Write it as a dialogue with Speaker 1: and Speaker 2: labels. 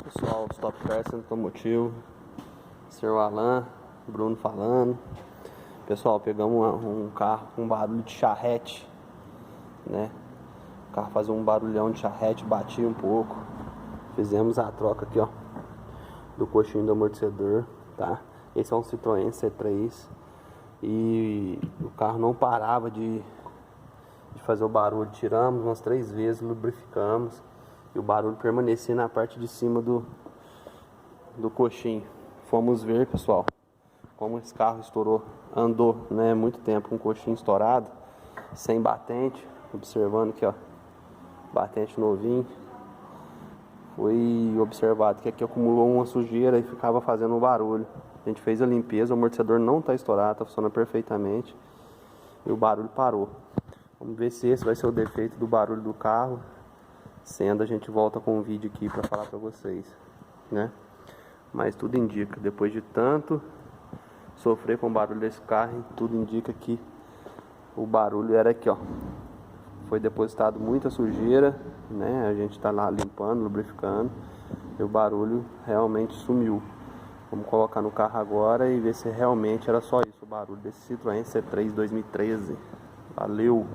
Speaker 1: Pessoal, Stop Car Centro Automotivo, Sr. Alan, Bruno falando. Pessoal, pegamos um carro com barulho de charrete, né? O carro fazia um barulhão de charrete, batia um pouco. Fizemos a troca aqui, ó, do coxinho do amortecedor, tá? Esse é um Citroën C3 e o carro não parava de fazer o barulho. Tiramos umas 3 vezes, lubrificamos e o barulho permanecia na parte de cima do coxinho. Fomos ver, pessoal, como esse carro andou, né, muito tempo com o coxinho estourado, sem batente. Observando aqui, ó, batente novinho. Foi observado que aqui acumulou uma sujeira e ficava fazendo um barulho. A gente fez a limpeza, o amortecedor não está estourado, está funcionando perfeitamente e o barulho parou. Vamos ver se esse vai ser o defeito do barulho do carro. Sendo, a gente volta com um vídeo aqui para falar para vocês, né? Mas tudo indica, depois de tanto sofrer com o barulho desse carro, tudo indica que o barulho era aqui, ó. Foi depositado muita sujeira, né? A gente tá lá limpando, lubrificando, e o barulho realmente sumiu. Vamos colocar no carro agora e ver se realmente era só isso o barulho desse Citroën C3 2013. Valeu!